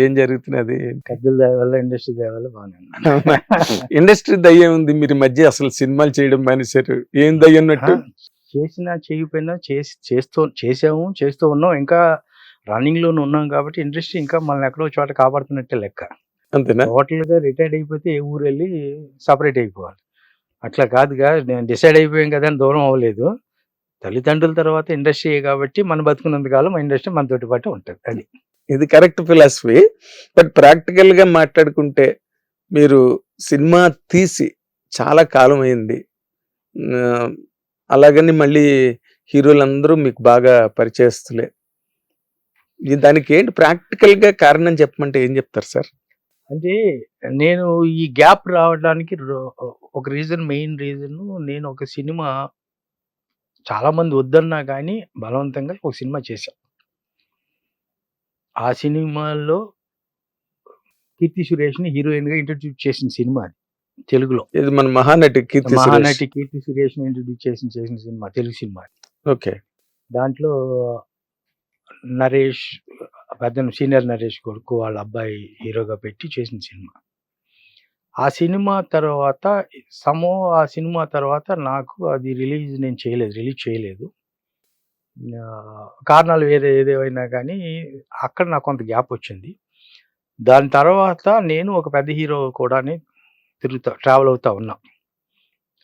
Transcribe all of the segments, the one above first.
ఏం జరుగుతున్నది? పెద్దల దయ వల్ల, ఇండస్ట్రీ దయ వల్ల బాగానే ఉన్నాను. ఇండస్ట్రీ దయ్యం ఉంది. మీరు ఈ మధ్య అసలు సినిమాలు చేయడం మానేశారు. ఏం దయ్యన్నట్టు? చేసినా చేయకపోయినా చేస్తూ ఉన్నాం. ఇంకా రన్నింగ్ లోనే ఉన్నాం కాబట్టి ఇండస్ట్రీ ఇంకా మనల్ని ఎక్కడో చోట కాపాడుతున్నట్టే లెక్క. అంతేనా? టోటల్ గా రిటైర్డ్ అయిపోతే ఏ ఊరు వెళ్ళి సపరేట్ అయిపోవాలి. అట్లా కాదుగా, నేను డిసైడ్ అయిపోయాం కదా అని దూరం అవ్వలేదు. తల్లిదండ్రుల తర్వాత ఇండస్ట్రీ కాబట్టి మన బతుకున్నంత కాలం ఇండస్ట్రీ మనతోటి పాటు ఉంటుంది. అది ఇది కరెక్ట్ ఫిలాసఫీ. బట్ ప్రాక్టికల్ గా మాట్లాడుకుంటే మీరు సినిమా తీసి చాలా కాలం అయింది. అలాగని మళ్ళీ హీరోలందరూ మీకు బాగా పరిచయస్తులే. దానికి ఏంటి ప్రాక్టికల్ గా కారణం చెప్పమంటే ఏం చెప్తారు సార్? అంటే నేను ఈ గ్యాప్ రావడానికి ఒక మెయిన్ రీజన్, నేను ఒక సినిమా చాలా మంది వద్దన్నా కానీ బలవంతంగా ఒక సినిమా చేశాను. ఆ సినిమాలో కీర్తి సురేష్ని హీరోయిన్ గా ఇంట్రడ్యూస్ చేసిన సినిమా అది తెలుగులో. ఇది మన మహానటి కీర్తి సురేష్ని ఇంట్రడ్యూస్ చేసిన సినిమా, తెలుగు సినిమా. ఓకే. దాంట్లో నరేష్, పెద్ద సీనియర్ నరేష్ కొడుకు వాళ్ళ అబ్బాయి హీరోగా పెట్టి చేసిన సినిమా. ఆ సినిమా తర్వాత నాకు అది రిలీజ్ చేయలేదు. కారణాలు ఏదేమైనా కానీ అక్కడ నాకు కొంత గ్యాప్ వచ్చింది. దాని తర్వాత నేను ఒక పెద్ద హీరో కూడా ట్రావెల్ అవుతా ఉన్నా.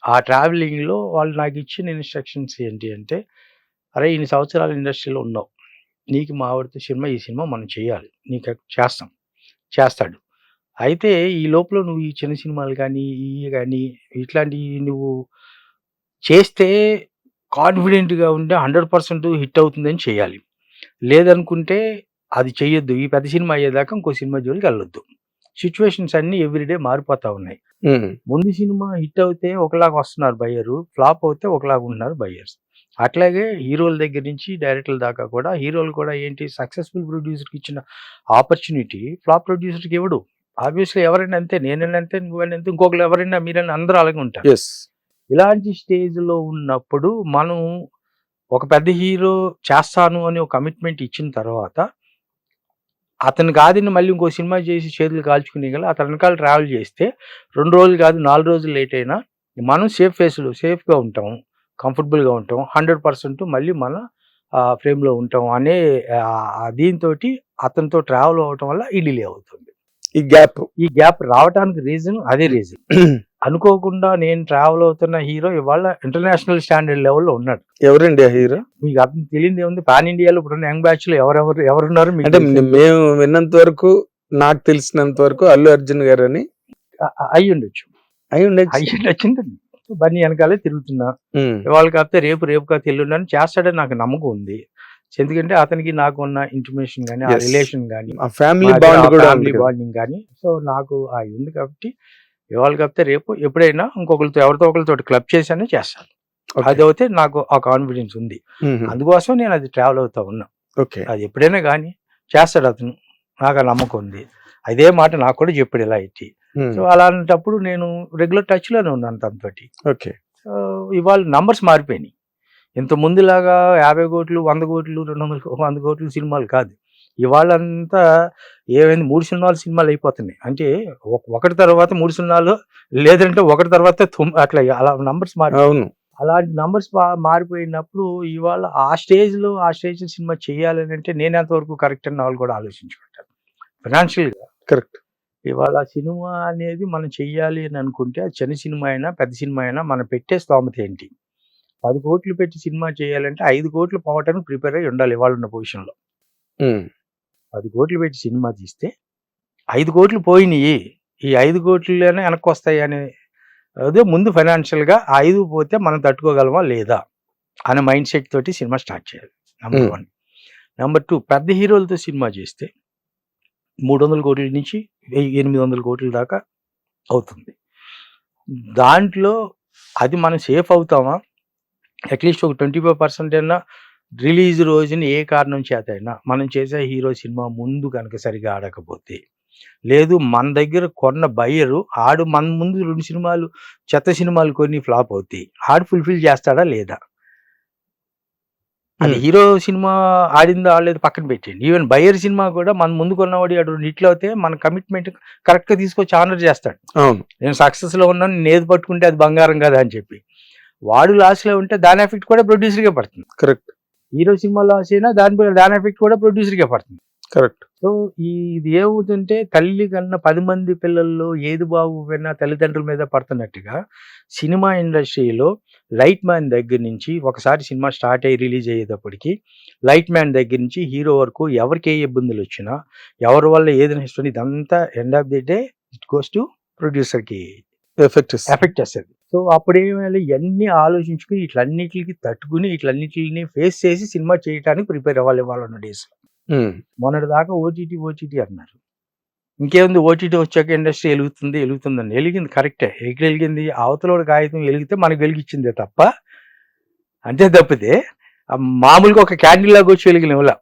ఆ ట్రావెలింగ్లో వాళ్ళు నాకు ఇచ్చిన ఇన్స్ట్రక్షన్స్ ఏంటి అంటే, అరే ఇన్ని సంవత్సరాలు ఇండస్ట్రీలో ఉన్నావు, నీకు మా ఆవిడతో ఈ సినిమా మనం చేయాలి, నీకు చేస్తాడు. అయితే ఈ లోపల నువ్వు ఈ చిన్న సినిమాలు కానీ ఇట్లాంటివి నువ్వు చేస్తే కాన్ఫిడెంట్గా ఉంటే 100% హిట్ అవుతుందని చేయాలి. లేదనుకుంటే అది చెయ్యొద్దు. ఈ పెద్ద సినిమా అయ్యేదాకా ఇంకో సినిమా జోలికి వెళ్ళొద్దు. సిచ్యువేషన్స్ అన్ని ఎవ్రీడే మారిపోతా ఉన్నాయి. ముందు సినిమా హిట్ అవుతే ఒకలాగా వస్తున్నారు బయ్యరు, ఫ్లాప్ అవుతే ఒకలాగా ఉంటున్నారు బయ్యర్స్. అట్లాగే హీరోల దగ్గర నుంచి డైరెక్టర్ల దాకా కూడా, హీరోలు కూడా ఏంటి, సక్సెస్ఫుల్ ప్రొడ్యూసర్కి ఇచ్చిన ఆపర్చునిటీ ఫ్లాప్ ప్రొడ్యూసర్కి ఇవ్వడు. ఆబ్వియస్లీ ఎవరైనా అంతే, నేనైనా అంతే, నువ్వైనా అంతే, ఇంకొకరు ఎవరైనా మీరైనా అందరూ అలాగే ఉంటారు. ఇలాంటి స్టేజ్లో ఉన్నప్పుడు మనం ఒక పెద్ద హీరో చేస్తాను అని ఒక కమిట్మెంట్ ఇచ్చిన తర్వాత అతను కాదని మళ్ళీ ఇంకో సినిమా చేసి చేతులు కాల్చుకునే గల అతని వెనకాల ట్రావెల్ చేస్తే 2 రోజులు కాదు 4 రోజులు లేట్ అయినా మనం సేఫ్గా ఉంటాం, కంఫర్టబుల్గా ఉంటాం, 100% మళ్ళీ మన ఫ్రేమ్లో ఉంటాం అనే దీంతో అతనితో ట్రావెల్ అవ్వటం వల్ల ఈ డిలే అవుతుంది. ఈ గ్యాప్ రావడానికి అదే రీజన్. అనుకోకుండా నేను ట్రావెల్ అవుతున్న హీరో ఇవాళ ఇంటర్నేషనల్ స్టాండర్డ్ లెవెల్లో ఉన్నాడు. ఎవరండి ఆ హీరో? మీకు అర్థం తెలియదు ఏముంది, పాన్ ఇండియాలో ఇప్పుడు యంగ్ బ్యాచ్ లో ఎవరున్నారు అంటే మేము విన్నంత వరకు, నాకు తెలిసినంత వరకు అల్లు అర్జున్ గారు అని అయి ఉండొచ్చు. బన్నీ వెనకాలే తిరుగుతున్నా. ఇవాళ కాకపోతే రేపు కాకపోతే ఎల్లుండని చేస్తాడని నాకు నమ్మకం ఉంది. ఎందుకంటే అతనికి నాకు ఉన్న ఇంటిమేషన్ కానీ, ఆ రిలేషన్ కానీ, ఫ్యామిలీ బాండింగ్ కానీ, సో నాకు అది ఉంది కాబట్టి ఇవాళ కాకపోతే రేపు ఎప్పుడైనా ఎవరితో ఒకరితో క్లబ్ చేశానే చేస్తాను. అది అయితే నాకు ఆ కాన్ఫిడెన్స్ ఉంది. అందుకోసం నేను అది ట్రావెల్ అవుతా ఉన్నా. అది ఎప్పుడైనా కానీ చేస్తాడు అతను, నాకు ఆ నమ్మకం ఉంది. అదే మాట నాకు కూడా చెప్పాడు ఇలా ఇచ్చి. సో అలాంటప్పుడు నేను రెగ్యులర్ టచ్ లోనే ఉన్నాను తనతోటి. ఇవాళ నంబర్స్ మారిపోయినాయి. ఇంత ముందులాగా 50 కోట్లు 100 కోట్లు 200 కోట్లు సినిమాలు కాదు. ఇవాళంతా ఏమైంది, 3 సినిమాలు అయిపోతున్నాయి. అంటే ఒకటి తర్వాత 3 సినిమాలు, లేదంటే ఒకటి తర్వాత అట్లా అలా నంబర్స్ అలాంటి నంబర్స్ మారిపోయినప్పుడు ఇవాళ ఆ స్టేజ్ సినిమా చేయాలని అంటే నేను ఎంతవరకు కరెక్ట్ అని వాళ్ళు కూడా ఆలోచించుకుంటారు. ఫైనాన్షియల్గా కరెక్ట్. ఇవాళ సినిమా అనేది మనం చెయ్యాలి అని అనుకుంటే, అది చిన్న సినిమా అయినా పెద్ద సినిమా అయినా మనం పెట్టే స్తోమత ఏంటి. 10 కోట్లు పెట్టి సినిమా చేయాలంటే 5 కోట్లు పోవటానికి ప్రిపేర్ అయ్యి ఉండాలి ఇవాళ ఉన్న పొజిషన్లో. 10 కోట్లు పెట్టి సినిమా తీస్తే 5 కోట్లు పోయినాయి, ఈ 5 కోట్లలోనే వెనక్కి వస్తాయి అనే అదే ముందు ఫైనాన్షియల్గా 5 పోతే మనం తట్టుకోగలమా లేదా అనే మైండ్ సెట్ తోటి సినిమా స్టార్ట్ చేయాలి. నెంబర్ 1. నెంబర్ 2, పెద్ద హీరోలతో సినిమా చేస్తే 300 కోట్ల నుంచి 800 కోట్ల దాకా అవుతుంది. దాంట్లో అది మనం సేఫ్ అవుతామా, అట్లీస్ట్ ఒక 25% అయినా రిలీజ్ రోజున ఏ కారణం చేత అయినా మనం చేసే హీరో సినిమా ముందు కనుక సరిగా ఆడకపోతే, లేదు మన దగ్గర కొన్న బయ్యరు ఆడు మన ముందు 2 సినిమాలు చెత్త సినిమాలు కొన్ని ఫ్లాప్ అవుతాయి, ఆడు ఫుల్ఫిల్ చేస్తాడా లేదా. అది హీరో సినిమా ఆడిందో ఆడలేదు పక్కన పెట్టండి. ఈవెన్ బయ్యర్ సినిమా కూడా మన ముందు కొన్నవాడు అటు హిట్లు అవుతే మన కమిట్మెంట్ కరెక్ట్ గా తీసుకొచ్చి ఆనర్ చేస్తాడు. అవును, నేను సక్సెస్ లో ఉన్నాను, నేను ఏది పట్టుకుంటే అది బంగారం కదా అని చెప్పి. వాడు లాస్ లో ఉంటే దాని ఎఫెక్ట్ కూడా ప్రొడ్యూసర్ గా పడుతుంది. కరెక్ట్. హీరో సినిమా లాస్ అయినా దాని ఎఫెక్ట్ కూడా ప్రొడ్యూసర్ గా పడుతుంది. కరెక్ట్. సో ఇది ఏమవుతుంటే తల్లి కన్నా 10 మంది పిల్లల్లో ఏది బాగుపోయినా తల్లిదండ్రుల మీద పడుతున్నట్టుగా సినిమా ఇండస్ట్రీలో లైట్ మ్యాన్ దగ్గర నుంచి ఒకసారి సినిమా స్టార్ట్ అయ్యి రిలీజ్ అయ్యేటప్పటికి లైట్ మ్యాన్ దగ్గర నుంచి హీరో వరకు ఎవరికి ఏ ఇబ్బందులు వచ్చినా ఎవరి వల్ల ఏది నష్టం ఇదంతా end of the day it goes to producer కి ఎఫెక్ట్ చేస్తుంది. సో అప్పుడు ఏమైనా ఇవన్నీ ఆలోచించుకుని ఇట్లన్నిటికి తట్టుకుని ఇట్లన్నిటిని ఫేస్ చేసి సినిమా చేయడానికి ప్రిపేర్ అవ్వాలి వాళ్ళ డేస్. మొన్నటి దాకా ఓటీటీ అన్నారు. ఇంకేముంది, ఓటీటీ వచ్చాక ఇండస్ట్రీ వెలుగుతుందని వెలిగింది. కరెక్టే, వెలిగింది. అవతల కాగితం వెలిగితే మనకు వెలిగించిందే తప్ప, అంతే తప్పితే మామూలుగా ఒక క్యాండిల్ లాగా వచ్చి వెలిగిన ఇవ్వలా.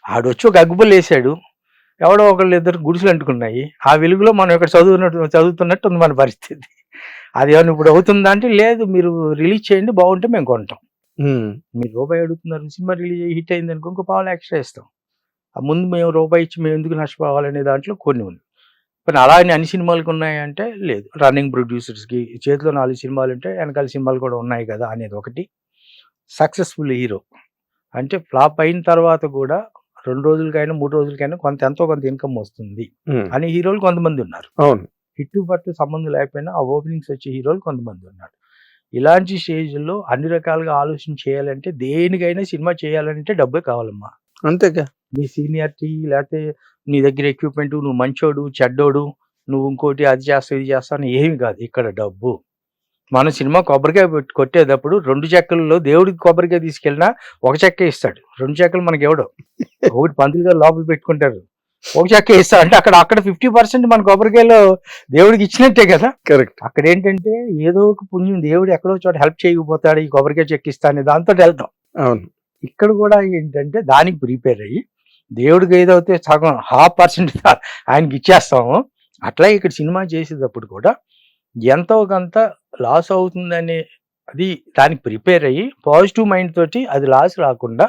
ఆడొచ్చి ఒక అగ్గుబుల్ వేసాడు, ఎవడో ఒకళ్ళు ఇద్దరు గుడిసెలు అంటుకున్నాయి. ఆ వెలుగులో మనం ఇక్కడ చదువుతున్నట్టు ఉంది మన పరిస్థితి. అది ఏమైనా ఇప్పుడు అవుతుందా అంటే లేదు, మీరు రిలీజ్ చేయండి బాగుంటే మేము కొంటాం. మీరు రూపాయి అడుగుతున్నారు, సినిమా రిలీజ్ అయ్యి హిట్ అయింది అనుకో ఇంకో పావులు ఎక్స్ట్రా ఇస్తాం. ఆ ముందు మేము రూపాయి ఇచ్చి మేము ఎందుకు నష్టపోవాలనే దాంట్లో కొన్ని ఉంది. కానీ అలాగే అన్ని సినిమాలకు ఉన్నాయంటే లేదు. రన్నింగ్ ప్రొడ్యూసర్స్కి చేతిలో 4 సినిమాలు ఉంటే వెనకాల సినిమాలు కూడా ఉన్నాయి కదా అనేది ఒకటి. సక్సెస్ఫుల్ హీరో అంటే ఫ్లాప్ అయిన తర్వాత కూడా 2 రోజులకైనా 3 రోజులకైనా ఎంతో కొంత ఇన్కమ్ వస్తుంది అనే హీరోలు కొంతమంది ఉన్నారు. అవును, హిట్ పట్టు సంబంధం లేకపోయినా ఆ ఓపెనింగ్స్ వచ్చే హీరోలు కొంతమంది ఉన్నారు. ఇలాంటి స్టేజ్లో అన్ని రకాలుగా ఆలోచన చేయాలంటే దేనికైనా సినిమా చేయాలంటే డబ్బే కావాలమ్మా. అంతేగా. నీ సీనియారిటీ లేకపోతే నీ దగ్గర ఎక్విప్మెంట్, నువ్వు మంచోడు చెడ్డోడు, నువ్వు ఇంకోటి అది చేస్తావు ఇది చేస్తావు అని ఏమి కాదు. ఇక్కడ డబ్బు. మన సినిమా కొబ్బరికాయ కొట్టేటప్పుడు 2 చెక్కలలో దేవుడికి కొబ్బరికాయ తీసుకెళ్ళినా 1 చెక్క ఇస్తాడు, 2 చెక్కలు మనకి ఎవడో. ఒకటి పంతులు గారు లోపల పెట్టుకుంటారు, 1 చెక్క ఇస్తాడు. అంటే అక్కడ 50% మన కొబ్బరికాయలో దేవుడికి ఇచ్చినట్టే కదా. కరెక్ట్. అక్కడ ఏంటంటే ఏదో ఒక పుణ్యం దేవుడు ఎక్కడో చోట హెల్ప్ చేయకపోతాడు, ఈ కొబ్బరికాయ చెక్కిస్తాను దాంతో వెళ్తాం. అవును. ఇక్కడ కూడా ఏంటంటే దానికి ప్రిపేర్ అయ్యి దేవుడికి ఏదైతే సగం 50% ఆయనకి ఇచ్చేస్తాము. అట్లా ఇక్కడ సినిమా చేసేటప్పుడు కూడా ఎంతో కొంత లాస్ అవుతుందనే అది దానికి ప్రిపేర్ అయ్యి పాజిటివ్ మైండ్ తోటి అది లాస్ రాకుండా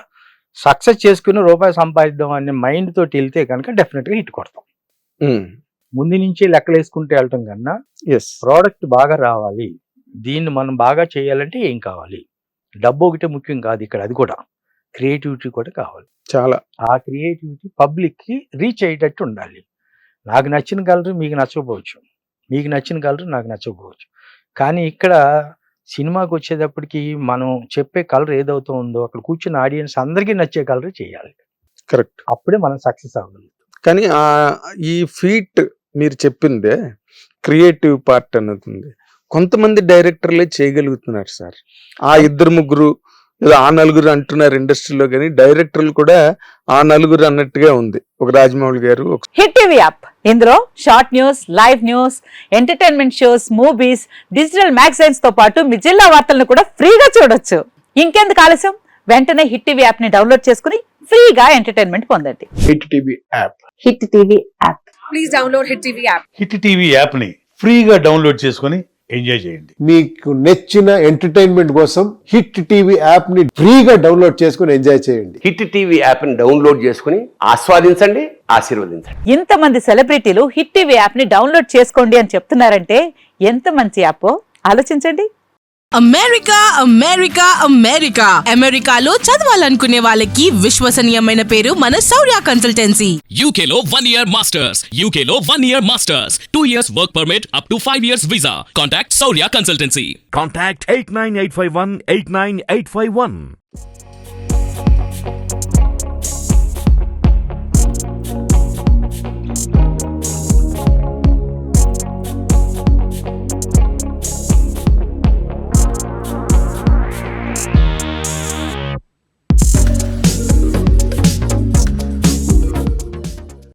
సక్సెస్ చేసుకుని రూపాయి సంపాదిద్దాం అనే మైండ్ తోటి వెళ్తే కనుక డెఫినెట్గా హిట్ కొడతాం. ముందు నుంచి లెక్కలు వేసుకుంటూ వెళ్ళటం కన్నా ప్రోడక్ట్ బాగా రావాలి, దీన్ని మనం బాగా చేయాలంటే ఏం కావాలి, డబ్బు ఒకటే ముఖ్యం కాదు ఇక్కడ, అది కూడా క్రియేటివిటీ కూడా కావాలి. చాలా ఆ క్రియేటివిటీ పబ్లిక్ కి రీచ్ అయ్యేటట్టు ఉండాలి. నాకు నచ్చిన కలర్ మీకు నచ్చకపోవచ్చు, మీకు నచ్చిన కలర్ నాకు నచ్చకపోవచ్చు. కానీ ఇక్కడ సినిమాకి వచ్చేటప్పటికి మనం చెప్పే కలర్ ఏదవుతూ ఉందో అక్కడ కూర్చున్న ఆడియన్స్ అందరికీ నచ్చే కలర్ చేయాలి. కరెక్ట్. అప్పుడే మనం సక్సెస్ అవ్వాలి. కానీ ఈ ఫీట్ మీరు చెప్పిందే క్రియేటివ్ పార్ట్ అన్నది కొంతమంది డైరెక్టర్లే చేయగలుగుతున్నారు సార్. ఆ 2-3 ఏదో ఆ 4 అంటున్నారు ఇండస్ట్రీలో, కానీ డైరెక్టర్లు కూడా ఆ 4 అన్నట్టుగా ఉంది. ఒక రాజమౌళి గారు. హిట్ టీవీ యాప్, ఇందులో short news, live news, entertainment shows, movies, digital magazines తో పాటు మీ జిల్లా వార్తలను కూడా ఫ్రీగా చూడొచ్చు. ఇంకెందుకు ఆలస్యం, వెంటనే హిట్ టీవీ యాప్ ని డౌన్లోడ్ చేసుకుని ఫ్రీగా ఎంటర్టైన్మెంట్ పొందండి. Hit TV app. Hit TV app. Please download hit TV app. Hit TV app ని ఫ్రీగా డౌన్లోడ్ చేసుకుని ఎంజాయ్ చేయండి. మీకు నచ్చిన ఎంటర్టైన్మెంట్ కోసం హిట్ టీవీ యాప్ ని ఫ్రీగా డౌన్లోడ్ చేసుకుని ఎంజాయ్ చేయండి. హిట్ టీవీ యాప్ ని డౌన్లోడ్ చేసుకుని ఆస్వాదించండి, ఆశీర్వదించండి. ఇంతమంది సెలబ్రిటీలు హిట్ టీవీ యాప్ ని డౌన్లోడ్ చేసుకోండి అని చెప్తున్నారంటే ఎంత మంచి యాప్ ఆలోచించండి. అమెరికా అమెరికా అమెరికా అమెరికాలో చదవాలనుకునే వాళ్ళకి విశ్వసనీయమైన పేరు మన శౌర్య కన్సల్టెన్సీ. UK లో 1 year masters, UK లో 1 year masters, 2 years work permit up to 5 years visa. Contact Saurya Consultancy. Contact 89851 89851.